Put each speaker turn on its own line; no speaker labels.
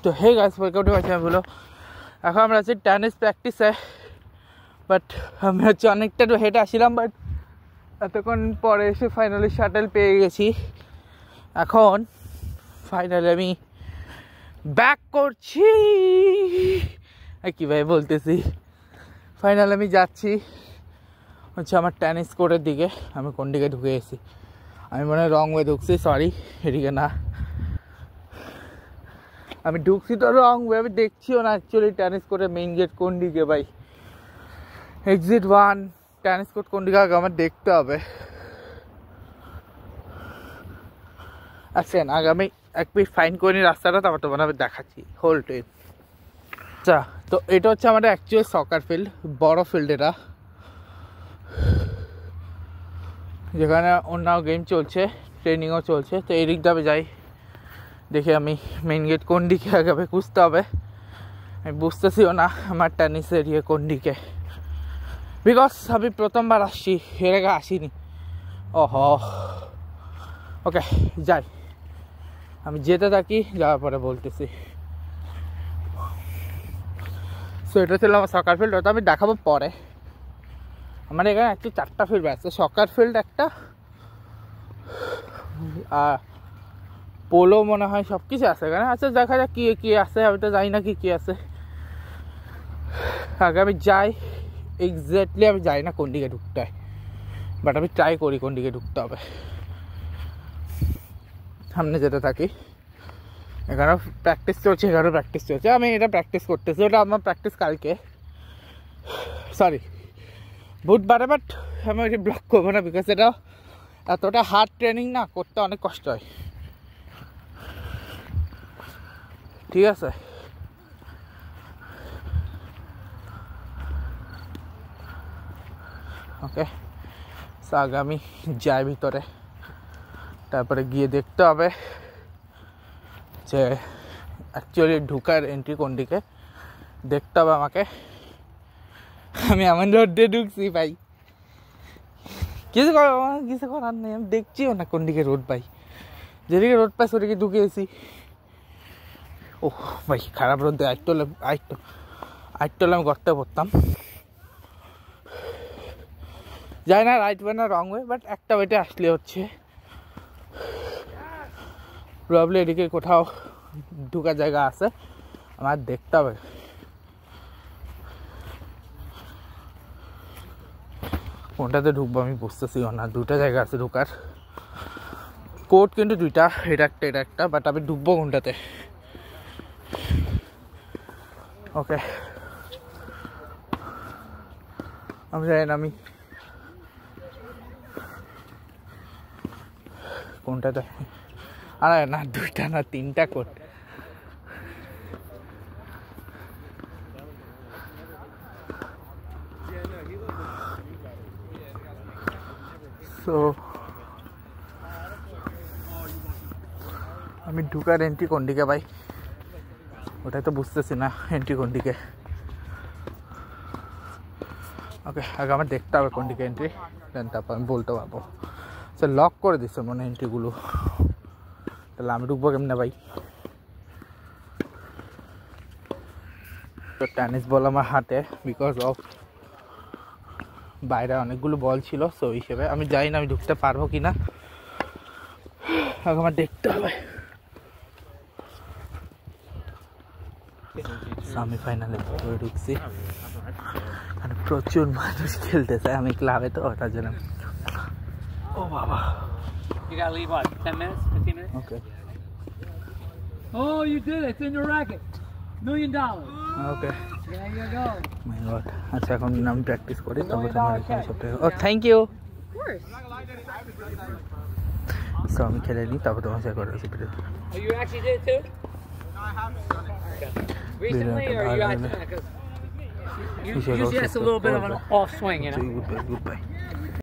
তো hey guys, welcome to my channel. এখন আমরা আছি টেনিস প্র্যাকটিসে, বাট আমি হচ্ছে অনেকটা হেঁটে আসছিলাম, বাট এতক্ষণ পরে এসে ফাইনালি শাটেল পেয়ে গেছি। এখন ফাইনালি আমি ব্যাক করছি, কীভাবে বলতেছি, ফাইনালি আমি যাচ্ছি হচ্ছে আমার টেনিস কোর্টের দিকে। আমি কোন দিকে ঢুকে গেছি, আমি মনে হয় রং ওয়ে ঢুকছি, সরি, এদিকে না, আমি ঢুকছি তো রং ওয়ে, আমি দেখছিও না অ্যাকচুয়ালি টেনিস কোর্টের মেইন গেট কোন দিকে। ভাই এক্সিট 1 টেনিস কোর্ট কোন দিকে আগে আমার দেখতে হবে। আচ্ছা আগামী এক মিনিট ফাইন করে নিই রাস্তাটা, তারপর তোমার আমি দেখাচ্ছি হোল ট্রেন। আচ্ছা, তো এটা হচ্ছে আমাদের অ্যাকচুয়াল সকার ফিল্ড, বড় ফিল্ড এটা, যেখানে অন্যান্য গেম চলছে, ট্রেনিংও চলছে। তো এই দিক দিয়ে আমি যাই, দেখি আমি মেইন গেট কোন দিকে আগে খুঁজতে হবে। আমি বুঝতেছিও না আমার টেনিস এরিয়া কোন দিকে, বিকজ আমি প্রথমবার আসছি, এর আগে আসিনি। ওহো, ওকে যাই, আমি যেতে থাকি, যাওয়ার পরে বলতেছি। সো এটা ছিল আমার সকার ফিল্ড, ওটা আমি দেখাবো পরে। আমার এখানে অ্যাকচুয়ালি 4টা ফিল্ড আছে, সকার ফিল্ড একটা, পোলো মনে হয়, সব কিছু আছে এখানে। আচ্ছা দেখা যাক কী কী আছে, আমি তো জানি না কী আছে। আগে আমি যাই, এক্স্যাক্টলি আমি যাই না কোন দিকে ঢুকতে হয়, বাট আমি ট্রাই করি কোন দিকে ঢুকতে হবে। সামনে যেতে থাকি, এখানেও প্র্যাকটিস চলছে, এখানেও প্র্যাকটিস চলছে। আমি এটা প্র্যাকটিস করতেছি, ওটা আমার প্র্যাকটিস কালকে, সরি বুধবারে, বাট আমি ওইটা ব্লক করবো না, বিকজ এটা এতটা হার্ড ট্রেনিং না, করতে অনেক কষ্ট হয়। ঠিক আছে, ওকে। আগে আমি যাই ভিতরে, তারপরে গিয়ে দেখতে হবে যে অ্যাকচুয়ালি ঢুকার এন্ট্রি কোন দিকে, দেখতে হবে আমাকে। আমি এমন রোড দিয়ে ঢুকছি ভাই, কিছু করার নেই, আমি দেখছিও না কোন দিকে রোড পাই, যেদিকে রোড পাই সেদিকে ঢুকিয়েছি। ও ভাই খারাপ রোদ দিয়ে আইটলে আমি গর্তে পড়তাম। যাই না রাইট ওয়ে না রং ওয়ে, বাট একটা ওয়েটে আসলে হচ্ছে প্রবলি এদিকে কোথাও ঢুকার জায়গা আছে, আমার দেখতে হবে। কোনটাতে ঢুকবো আমি বুঝতেছিও না, 2টা জায়গা আছে ঢুকার, কোর্ট কিন্তু 2টা, এটা একটা, বাট আমি ঢুকবো কোনটাতে। ওকে, আমি জানি না আমি কোনটাতে, আরে না 2টা না 3টা কোর্ট। সো আমি ঢুকার এন্ট্রি কোন দিকে ভাই, ওটাই তো বুঝতেছি না এন্ট্রি কোন দিকে। ওকে, আগে আমার দেখতে হবে কোন দিকে এন্ট্রি, দেন তারপর আমি বলতে পারবো। সে লক করে দিচ্ছে মনে হয় এন্ট্রিগুলো, তাহলে আমি ঢুকবো কেমনে ভাই? তো টেনিস বল আমার হাতে, বিকজ অফ বাইরে অনেকগুলো বল ছিল, সো হিসেবে আমি জানি না আমি ঢুকতে পারবো কি না, আগে আমার দেখতে হবে। আমি ফাইনালি ভিতরে ঢুকছি, মানে প্রচুর মানুষ খেলতেছে, আমি ক্লাবে তো ওটার জন্য। ও বাবা,
You gotta leave what, 10 minutes, 15 minutes?
Okay
Oh, you did it. It's in your racket. $1 million.
Okay,
There you go.
My god. আচ্ছা এখন আমি প্র্যাকটিস করি, তারপর তোমার এখানে সব থেকে। Oh thank you.
Of course.
So আমি খেলে নিই, তারপর তোমার সাথে করে আসি।
Oh, you actually did it too? No, I haven't done it. Recently, or you got? Because usually it's a little bit of an off swing, you know.
Goodbye.